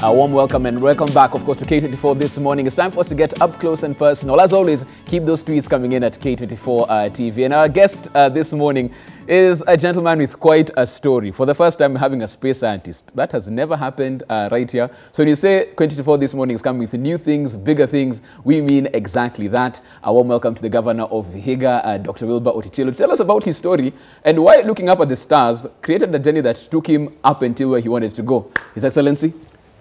A warm welcome and welcome back, of course, to K24 this morning. It's time for us to get up close and personal. As always, keep those tweets coming in at K24 TV. And our guest this morning is a gentleman with quite a story. For the first time, having a space scientist. That has never happened right here. So when you say K24 this morning is coming with new things, bigger things, we mean exactly that. A warm welcome to the governor of Vihiga, Dr. Wilber Ottichilo, to tell us about his story and why looking up at the stars created a journey that took him up until where he wanted to go. His Excellency,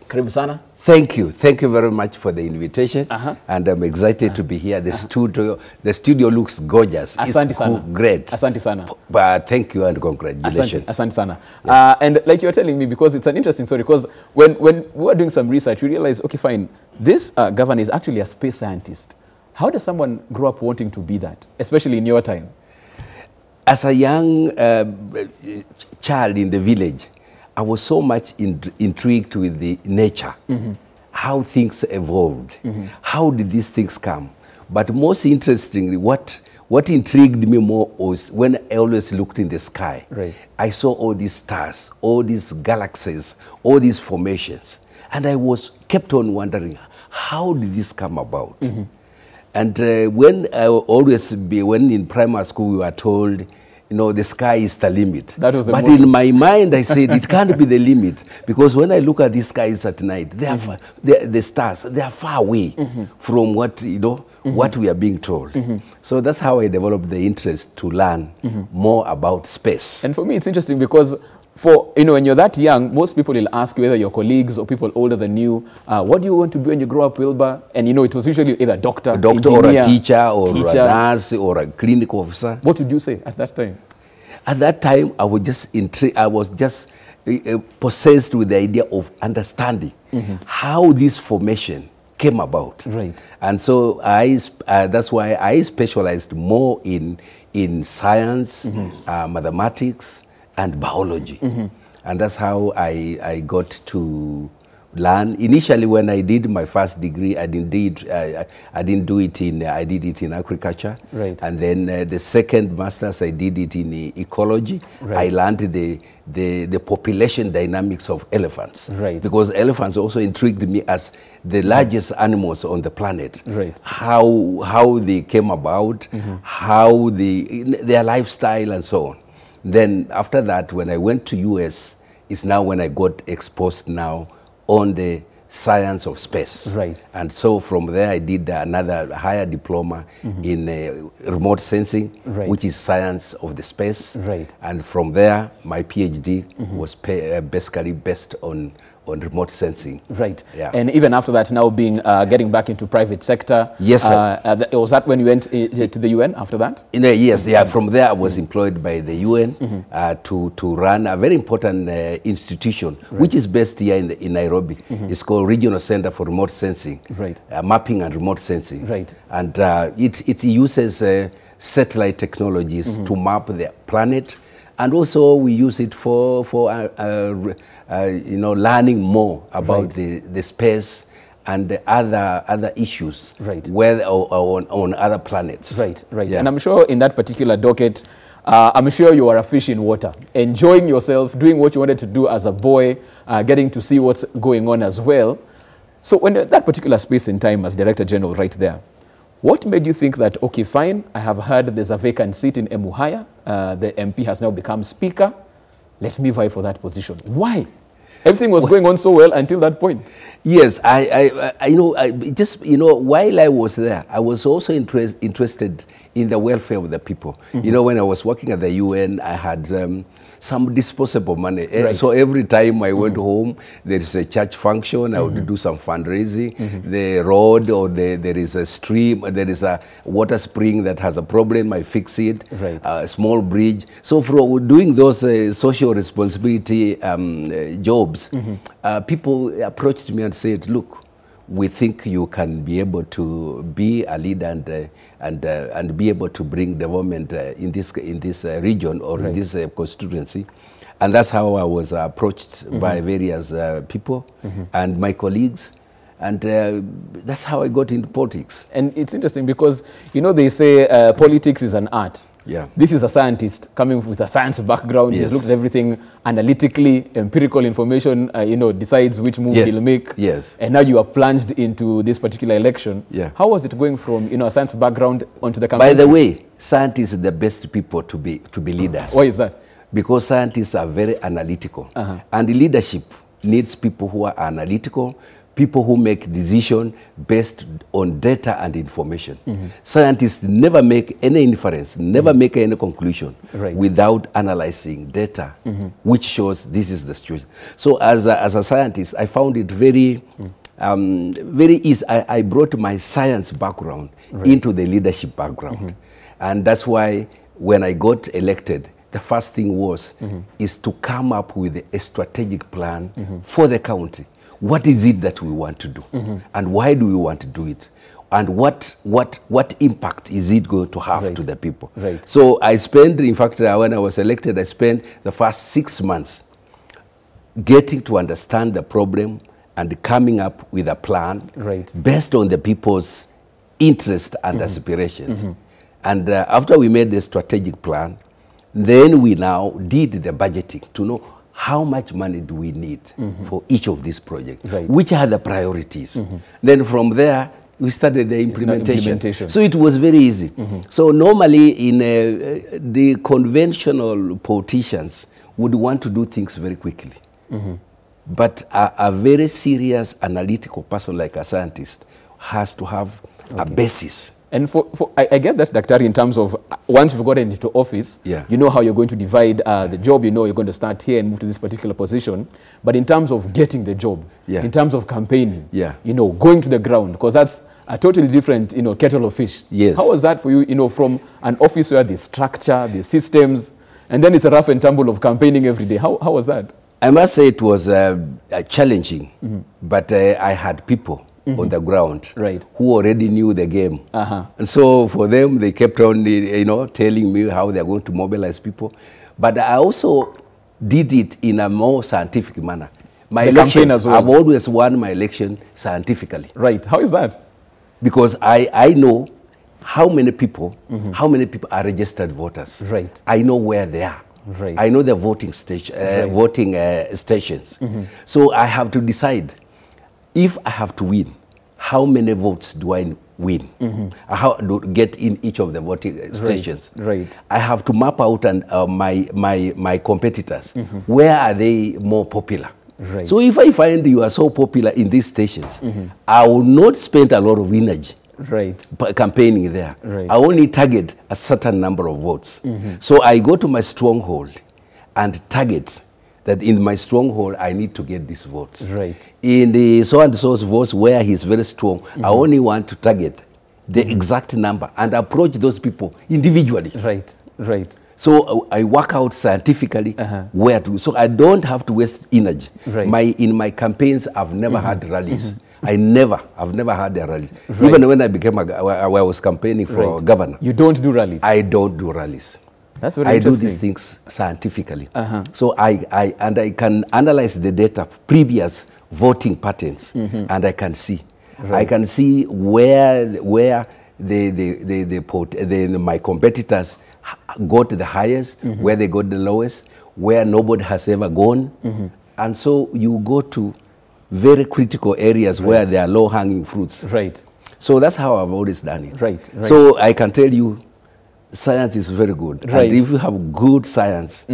karibu sana. Thank you. Thank you very much for the invitation. And I'm excited to be here. The studio looks gorgeous. Asante it's sana. Great. Asante sana. But thank you and congratulations. Asante sana. Yeah. And like you're telling me, because it's an interesting story, because when we were doing some research, we realized, okay, fine, this governor is actually a space scientist. How does someone grow up wanting to be that, especially in your time? As a young child in the village, I was so much intrigued with the nature, how things evolved, how did these things come. But most interestingly, what intrigued me more was when I always looked in the sky. Right. I saw all these stars, all these galaxies, all these formations. And I kept on wondering, how did this come about? And when in primary school we were told, you know, the sky is the limit. But in my mind, I said, it can't be the limit. Because when I look at these skies at night, the stars, they are far away from what, you know, what we are being told. So that's how I developed the interest to learn more about space. And for me, it's interesting because when you're that young, most people will ask you, whether your colleagues or people older than you, what do you want to be when you grow up, Wilber? And it was usually either doctor, or a teacher, or a nurse, or a clinic officer. What would you say at that time? At that time, I was just intrigued. I was just possessed with the idea of understanding how this formation came about. Right. And so that's why I specialized more in science, mathematics, and biology. And that's how I got to learn. Initially, when I did my first degree, I did it in agriculture. Right. And then the second master's, I did it in ecology. Right. I learned the population dynamics of elephants. Right. Because elephants also intrigued me as the largest animals on the planet. Right. How they came about, how their lifestyle and so on. Then after that, when I went to US, is now when I got exposed now on the science of space. Right. And so from there, I did another higher diploma in remote sensing, which is science of the space. Right. And from there, my PhD was basically based on remote sensing. Right. Yeah. And even after that, now getting back into private sector. Yes, sir. Was that when you went to the UN after that? Yes, yeah. From there, I was employed by the UN to run a very important institution, which is based here in Nairobi. It's called Regional Center for Remote Sensing, Mapping and Remote Sensing. Right. And it uses satellite technologies to map the planet. And also we use it for learning more about the space and the other issues where on other planets. Right, right. Yeah. And I'm sure in that particular docket, I'm sure you are a fish in water, enjoying yourself, doing what you wanted to do as a boy, getting to see what's going on as well. So when that particular space and time as Director General right there, what made you think that, okay, fine, I have heard there's a vacant seat in Emuhaya, the MP has now become Speaker, let me vie for that position. Why? Everything was going on so well until that point. Yes, while I was there, I was also interested in the welfare of the people. When I was working at the UN, I had some disposable money. Right. So every time I went home, there is a church function, I would do some fundraising. The road or there is a stream, there is a water spring that has a problem, I fix it. Right. A small bridge. So for doing those social responsibility jobs, people approached me and said, look, we think you can be able to be a leader and be able to bring development in this region or in this constituency. And that's how I was approached by various people and my colleagues. And that's how I got into politics. And it's interesting because, they say politics is an art. Yeah. This is a scientist coming with a science background. Yes. He's looked at everything analytically, empirical information, decides which move he'll make. Yes. And now you are plunged into this particular election. Yeah. How was it going from, a science background onto the campaign? By the way, scientists are the best people to be leaders. Why is that? Because scientists are very analytical. And leadership needs people who are analytical, people who make decisions based on data and information. Scientists never make any inference, never make any conclusion without analyzing data, which shows this is the situation. So as a scientist, I found it very, very easy. I brought my science background into the leadership background. And that's why when I got elected, the first thing was is to come up with a strategic plan for the county. What is it that we want to do? And why do we want to do it? And what impact is it going to have to the people? So I spent, in fact, when I was elected, I spent the first 6 months getting to understand the problem and coming up with a plan based on the people's interest and aspirations. And after we made the strategic plan, then we now did the budgeting to know how much money do we need for each of these projects, which are the priorities. Then from there, we started the implementation. So it was very easy. So normally in the conventional politicians would want to do things very quickly. But a very serious analytical person like a scientist has to have a basis. And I get that, Daktari, in terms of once you've gotten into office, you know how you're going to divide the job, you're going to start here and move to this particular position. But in terms of getting the job, in terms of campaigning, going to the ground, because that's a totally different, kettle of fish. Yes. How was that for you, from an office where the structure, the systems, and then it's a rough and tumble of campaigning every day? How was that? I must say it was challenging, but I had people on the ground who already knew the game. And so for them, they kept on telling me how they're going to mobilize people. But I also did it in a more scientific manner. My elections, as well. I've always won my election scientifically. How is that? Because I know how many people are registered voters. I know where they are. I know the voting stations. So I have to decide, if I have to win, how many votes do I win? How do I get in each of the voting stations? I have to map out my competitors. Where are they more popular? So if I find you are so popular in these stations, I will not spend a lot of energy campaigning there. I only target a certain number of votes. So I go to my stronghold and target that in my stronghold, I need to get these votes. In the so-and-so's votes where he's very strong, I only want to target the exact number and approach those people individually. So I work out scientifically where to. So I don't have to waste energy. In my campaigns, I've never had rallies. I've never had a rally. Even when I was campaigning for governor. You don't do rallies? I don't do rallies. That's very I do interesting. these things scientifically. So I can analyze the data, previous voting patterns, and I can see. I can see where my competitors got the highest, where they got the lowest, where nobody has ever gone. And so you go to very critical areas where there are low-hanging fruits. So that's how I've always done it. So I can tell you, science is very good. And if you have good science,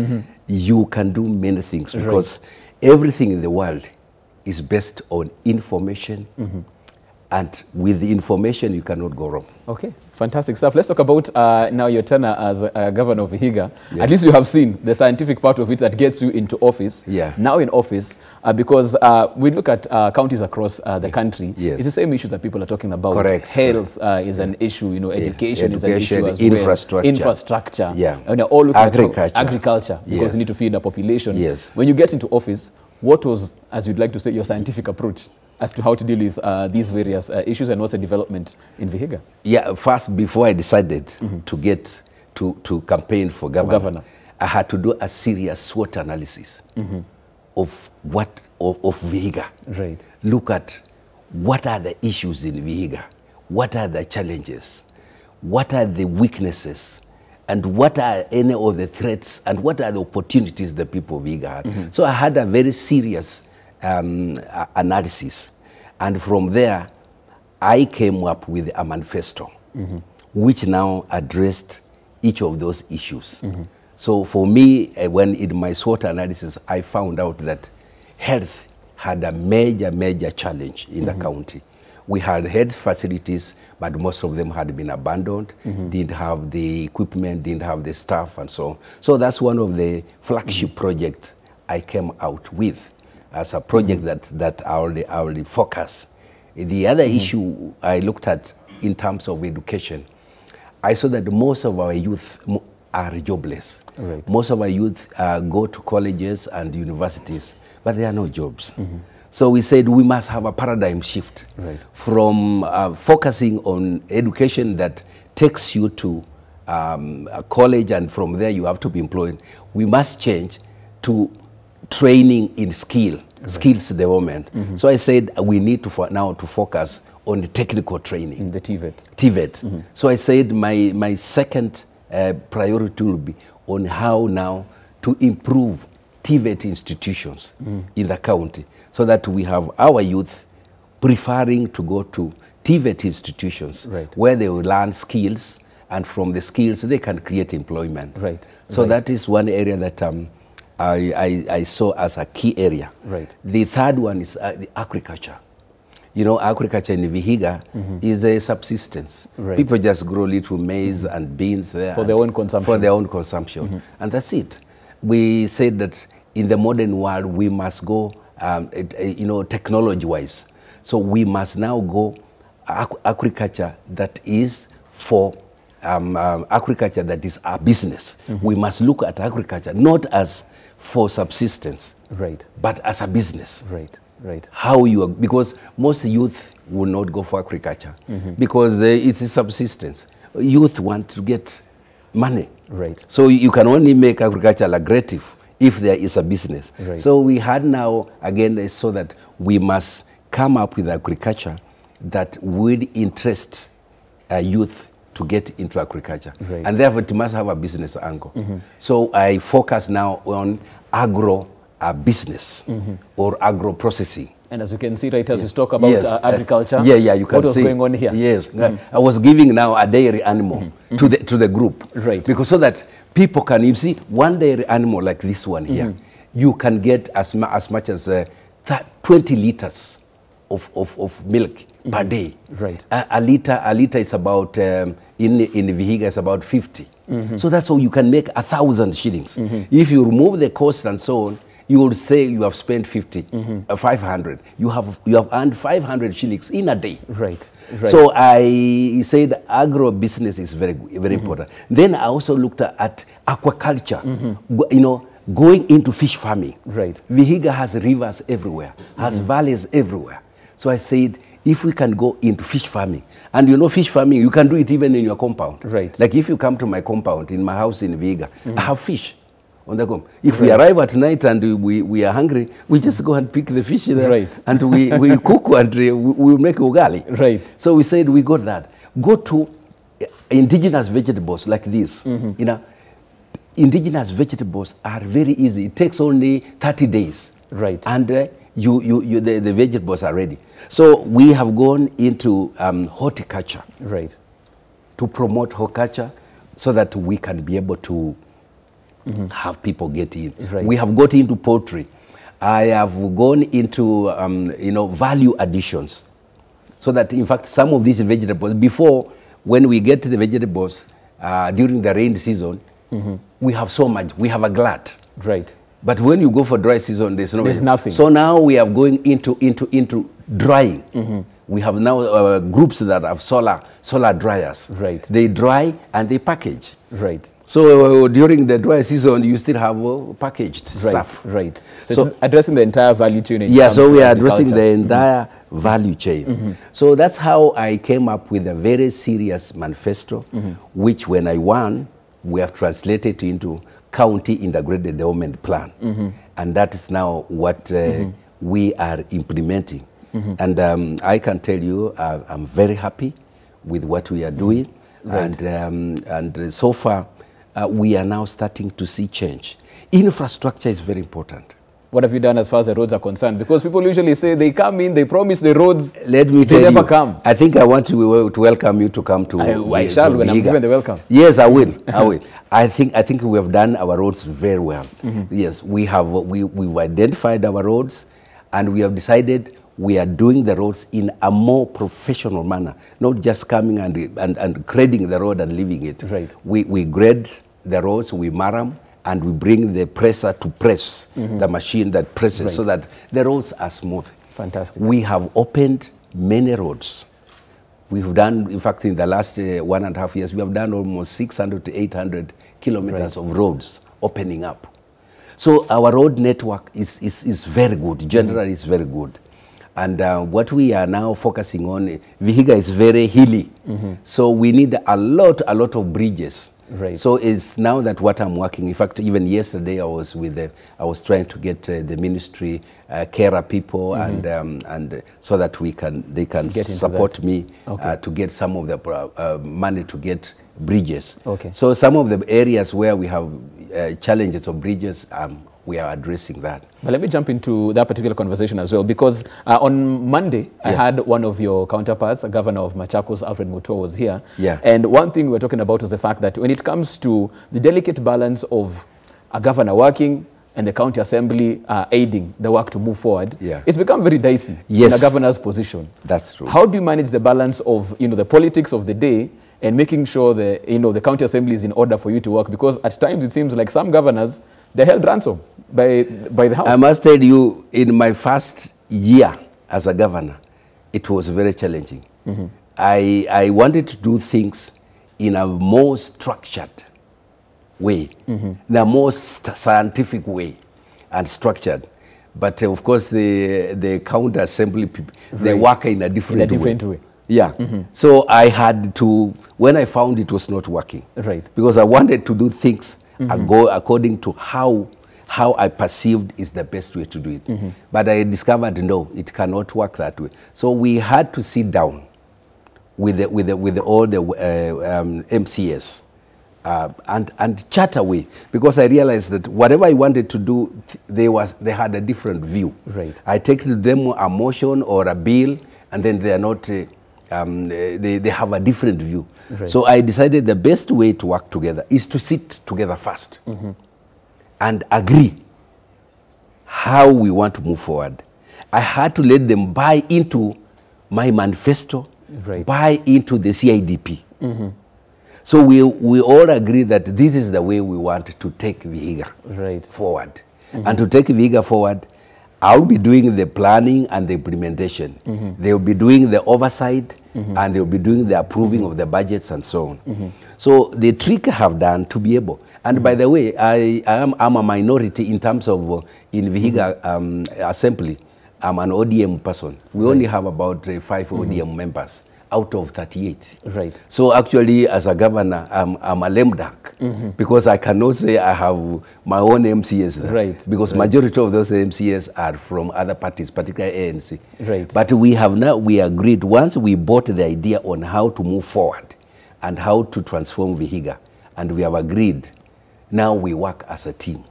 you can do many things, because everything in the world is based on information. And with the information, you cannot go wrong. Okay, fantastic stuff. Let's talk about now your tenure as governor of Vihiga. At least you have seen the scientific part of it that gets you into office. Now in office, because we look at counties across the country. It's the same issue that people are talking about. Health is an issue, education is an issue as well. Infrastructure. And all looking at agriculture, because you need to feed the population. When you get into office, what was, as you'd like to say, your scientific approach as to how to deal with these various issues, and what's the development in Vihiga? First, before I decided to get to campaign for governor, I had to do a serious SWOT analysis of Vihiga. Look at what are the issues in Vihiga, what are the challenges, what are the weaknesses, and what are any of the threats and what are the opportunities the people of Vihiga had. So I had a very serious analysis, and from there I came up with a manifesto which now addressed each of those issues. So for me, when in my SWOT analysis, I found out that health had a major challenge in the county. We had health facilities, but most of them had been abandoned, didn't have the equipment, didn't have the staff, and so on. So that's one of the flagship projects I came out with as a project that I already focus. The other issue I looked at in terms of education, I saw that most of our youth are jobless. Right. Most of our youth go to colleges and universities, but there are no jobs. So we said we must have a paradigm shift from focusing on education that takes you to a college and from there you have to be employed. We must change to training in skills development. So I said we need to now to focus on the technical training. The TVET. TVET. So I said my second priority will be on how now to improve TVET institutions in the county, so that we have our youth preferring to go to TVET institutions where they will learn skills, and from the skills they can create employment. So that is one area that I saw as a key area. The third one is the agriculture. You know, agriculture in Vihiga is a subsistence. People just grow little maize and beans there. For their own consumption. For their own consumption. And that's it. We said that in the modern world, we must go, you know, technology-wise. So we must now go agriculture that is for agriculture that is our business. We must look at agriculture not as for subsistence, but as a business. How you are, because most youth will not go for agriculture because it's a subsistence. Youth want to get money. So you can only make agriculture lucrative if there is a business. So we had now, again, so that we must come up with agriculture that would interest youth to get into agriculture. And therefore it must have a business angle. So I focus now on agro business or agro processing. And as you can see, right, as you talk about agriculture, you can see what was going on here. I was giving now a dairy animal to the group, because so that people can, you see, one dairy animal like this one here, you can get as much as 20 liters of milk per day. A liter is about in Vihiga is about 50. So that's how you can make 1,000 shillings. If you remove the cost and so on, you will say you have spent 500. You have earned 500 shillings in a day. So I said agro business is very important. Then I also looked at aquaculture. You know, going into fish farming. Vihiga has rivers everywhere, has valleys everywhere. So I said, if we can go into fish farming, and you know, fish farming, you can do it even in your compound. Like if you come to my compound, in my house in Vihiga, I have fish on the compound. If we arrive at night and we are hungry, we just go and pick the fish there, and we cook and we make ugali. So we said we got that. Go to indigenous vegetables like this. You know, indigenous vegetables are very easy. It takes only 30 days. And the vegetables are ready. So we have gone into horticulture, to promote horticulture so that we can be able to have people get in. We have got into poultry. I have gone into you know, value additions, so that in fact some of these vegetables, before, when we get to the vegetables during the rain season, we have so much, we have a glut. But when you go for dry season, there's nothing. So now we are going into drying. We have now groups that have solar dryers. They dry and they package. So during the dry season, you still have packaged stuff. So it's addressing the entire value chain. So we are addressing the entire value chain. So that's how I came up with a very serious manifesto, which when I won, we have translated into county integrated development plan. And that is now what we are implementing. And I can tell you, I'm very happy with what we are doing. And so far, we are now starting to see change. Infrastructure is very important. What have you done as far as the roads are concerned? Because people usually say they come in, they promise the roads, let me tell they never you, come. I think I want to welcome you to come to I shall when I'm given the welcome. Yes, I will. I will. I think we have done our roads very well. Yes, we've identified our roads, and we have decided we are doing the roads in a more professional manner, not just coming and grading the road and leaving it. Right. We grade the roads, we mark them, and we bring the presser to press the machine that presses so that the roads are smooth. Fantastic. We have opened many roads. We've done, in fact, in the last 1.5 years, we have done almost 600 to 800 kilometers of roads opening up. So our road network is very good, generally it's very good. And what we are now focusing on, Vihiga is very hilly. So we need a lot of bridges. Right. So it's now that what I'm working. In fact, even yesterday I was I was trying to get the ministry, carer people, and so that they can support me to get some of the money to get bridges. Okay. So some of the areas where we have challenges of bridges, we are addressing that. But let me jump into that particular conversation as well, because on Monday, I had one of your counterparts, a governor of Machakos, Alfred Mutua, was here. Yeah. And one thing we were talking about was the fact that when it comes to the delicate balance of a governor working and the county assembly aiding the work to move forward, it's become very dicey in a governor's position. That's true. How do you manage the balance of the politics of the day and making sure the county assembly is in order for you to work? Because at times it seems like some governors, they're held ransom by the House. I must tell you, in my first year as a governor, it was very challenging. I wanted to do things in a more structured way, the most scientific way and structured. But of course, the county assembly people, they work in a different way. Yeah. So I had to, when I found it was not working, because I wanted to do things go according to how I perceived is the best way to do it. But I discovered, no, it cannot work that way. So we had to sit down with all the MCS and chat away, because I realized that whatever I wanted to do, they had a different view. I take to them a motion or a bill, and then they are not, they have a different view. So I decided the best way to work together is to sit together first and agree how we want to move forward. I had to let them buy into my manifesto, buy into the CIDP. So we all agree that this is the way we want to take Vihiga forward. And to take Vihiga forward, I'll be doing the planning and the implementation. They'll be doing the oversight, and they'll be doing the approving of the budgets and so on. So the trick I have done to be able, and by the way, I'm a minority in terms of in Vihiga Assembly. I'm an ODM person. We only have about 5 ODM members out of 38. So actually, as a governor, I'm a lame duck, because I cannot say I have my own MCS there, because majority of those MCS are from other parties, particularly ANC. But we agreed, once we bought the idea on how to move forward and how to transform Vihiga, and we have agreed, now we work as a team.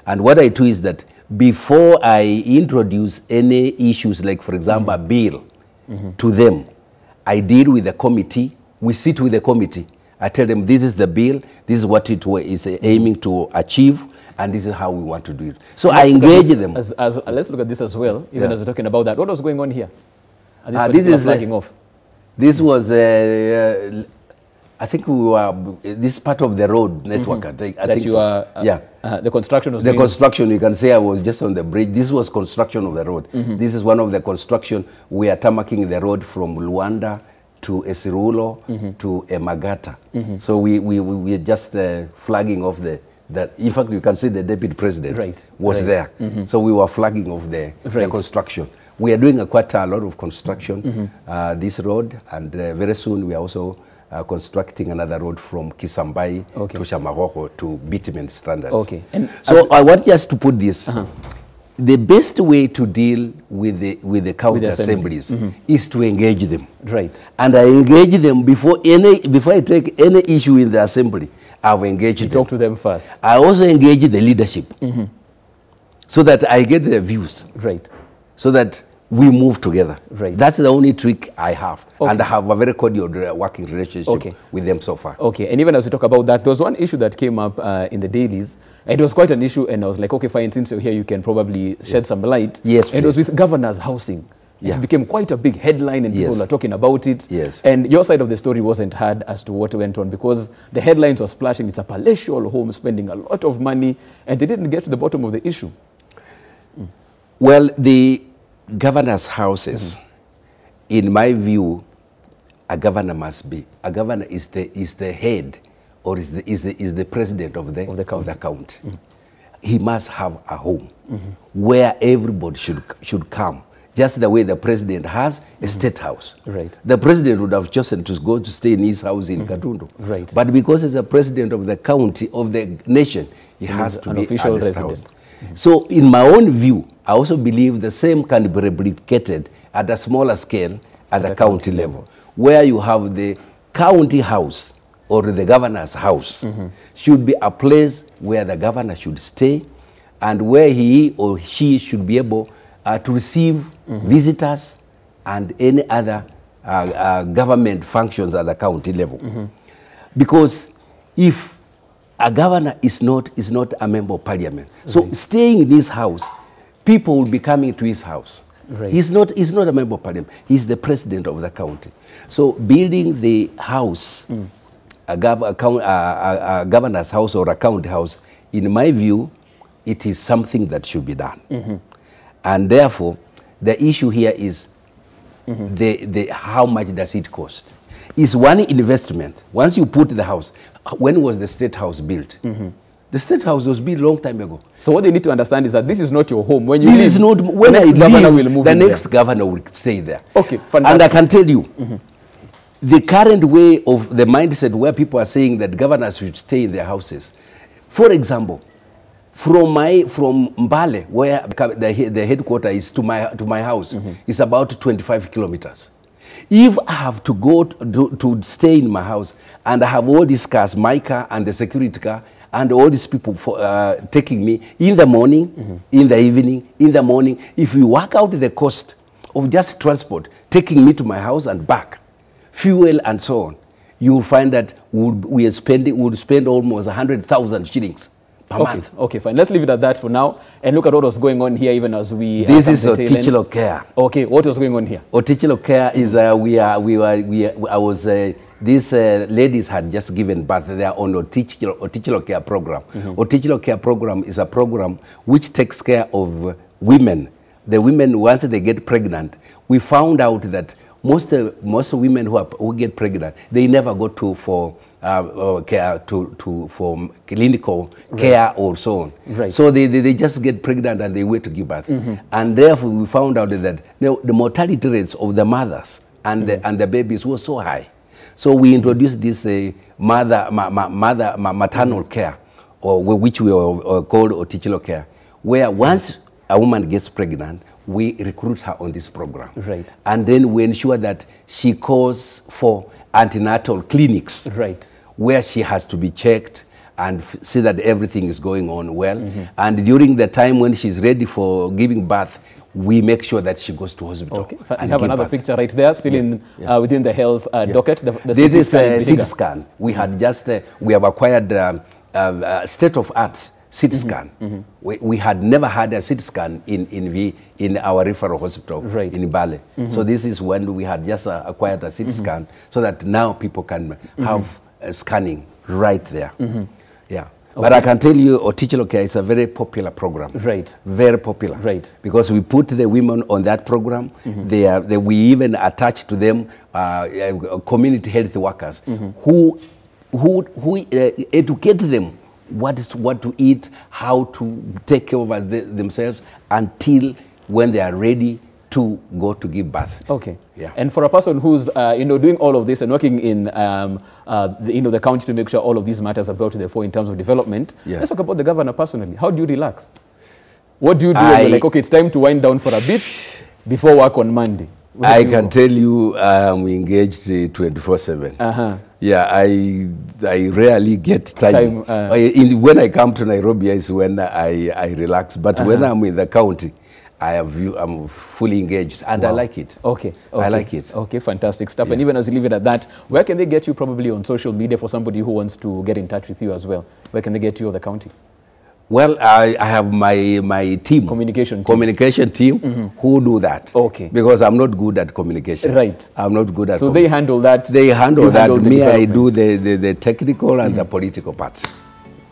And what I do is that before I introduce any issues, like for example, a bill to them, I deal with the committee. We sit with the committee. I tell them, this is the bill, this is what it is aiming to achieve, and this is how we want to do it. So I engage them. Let's look at this as well, even as we're talking about that. What was going on here? This is flagging off. This was, I think we were, this is part of the road network. I think so. The construction was the construction, you can say I was just on the bridge. This was construction of the road. This is one of the construction. We are tarmacking the road from Luanda to Esirulo to Emagata. So we are just flagging off in fact, you can see the deputy president was there. So we were flagging off the construction. We are doing quite a lot of construction this road, and very soon we are also constructing another road from Kisambai to Shamaroho to bitumen standards. So I want just to put this. The best way to deal with the county assemblies is to engage them. And I engage them before I take any issue in the assembly. I've engaged them. Talk to them first. I also engage the leadership so that I get their views. Right. So that we move together. Right. That's the only trick I have. Okay. And I have a very cordial working relationship with them so far. Okay, and even as we talk about that, there was one issue that came up in the dailies. It was quite an issue, and I was like, okay, fine, since you're here, you can probably shed some light. Yes, and it was with governor's housing. It became quite a big headline, and people are talking about it. Yes. And your side of the story wasn't heard as to what went on, because the headlines were splashing. It's a palatial home, spending a lot of money, and they didn't get to the bottom of the issue. Well, the governor's houses, in my view, a governor must be. A governor is the head, or is the president of the county. He must have a home where everybody should come. Just the way the president has a state house. Right. The president would have chosen to go to stay in his house in Katundu. Right. But because he's the president of the county, of the nation, he has to be official at the residence. house. So in my own view, I also believe the same can be replicated at a smaller scale at the county level, where you have the county house or the governor's house should be a place where the governor should stay and where he or she should be able to receive visitors and any other government functions at the county level. Because if a governor is not a member of parliament, so staying in his house, people will be coming to his house. Right. He's not a member of parliament. He's the president of the county. So building the house, a governor's house or a county house, in my view, it is something that should be done. And therefore, the issue here is how much does it cost? Is one investment. Once you put the house, when was the state house built? The state house was built a long time ago. So what you need to understand is that this is not your home. When you leave, when I leave, the next governor will stay there. Okay, fantastic. And I can tell you, the current way of the mindset where people are saying that governors should stay in their houses. For example, from Mbale, where the headquarters is, to my house, is about 25 kilometers. If I have to go to stay in my house and I have all these cars, my car and the security car, and all these people taking me in the morning, in the evening, in the morning, if we work out the cost of just transport, taking me to my house and back, fuel and so on, you will find that we'll spend almost 100,000 shillings per month. Okay, fine. Let's leave it at that for now and look at what was going on here even as we... This is Ottichilo Care. Okay, what was going on here? Ottichilo Care is, these ladies had just given birth. They are on Ottichilo Care program. Ottichilo Care program is a program which takes care of women. The women, once they get pregnant, we found out that most women who get pregnant, they never go for clinical care or so on. Right. So they just get pregnant and they wait to give birth. And therefore we found out that the mortality rates of the mothers and the babies were so high. So we introduced this maternal care, or which we called Ottichilo Care, where once a woman gets pregnant, we recruit her on this program. Right. And then we ensure that she goes for antenatal clinics, where she has to be checked and see that everything is going on well. And during the time when she's ready for giving birth, we make sure that she goes to hospital. Okay. And have another picture right there, still in within the health docket. This is a CT scan. We had just we have acquired state-of-art CT scan. We had never had a CT scan in our referral hospital in Bale. So this is when we had just acquired a CT scan, so that now people can have scanning right there. Yeah. But I can tell you, Ottichilo Care is a very popular program. Right. Very popular. Right. Because we put the women on that program. We even attach to them community health workers who educate them what to eat, how to take care of themselves until when they are ready to go to give birth. Okay. Yeah. And for a person who's doing all of this and working in the county to make sure all of these matters are brought to the fore in terms of development, let's talk about the governor personally. How do you relax? What do you do when you're like, okay, it's time to wind down for a bit before work on Monday? I can tell you we engaged 24/7. Yeah, I rarely get time. When I come to Nairobi is when I relax. But when I'm in the county, I'm fully engaged, and I like it. Okay. I like it. Okay, fantastic stuff. Yeah. And even as you leave it at that, where can they get you probably on social media for somebody who wants to get in touch with you as well? Where can they get you or the county? Well, I have my team. Communication team who do that. Okay. Because I'm not good at communication. Right. I'm not good at So they handle that? They handle that. Me, I do the technical and the political part.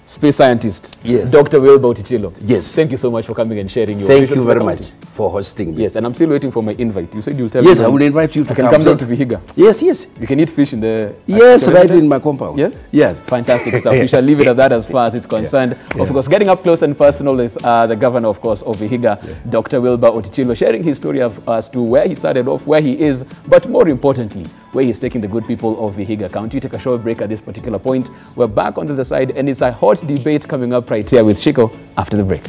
Space scientist. Yes. Dr. Wilber Ottichilo. Yes. Thank you so much for coming and sharing your Thank you very much for hosting me. Yes, and I'm still waiting for my invite. You said you'll tell me. Yes, I will invite you to come down to Vihiga. Yes, yes. You can eat fish in the... Yes, right in my compound. Yes? Yes. Fantastic stuff. We shall leave it at that as far as it's concerned. Yeah. Of course, getting up close and personal with the governor, of course, of Vihiga, Dr. Wilber Ottichilo, sharing his story as to where he started off, where he is, but more importantly, where he's taking the good people of Vihiga County. Take a short break at this particular point. We're back onto the side, and it's a hot debate coming up right here with Shiko after the break.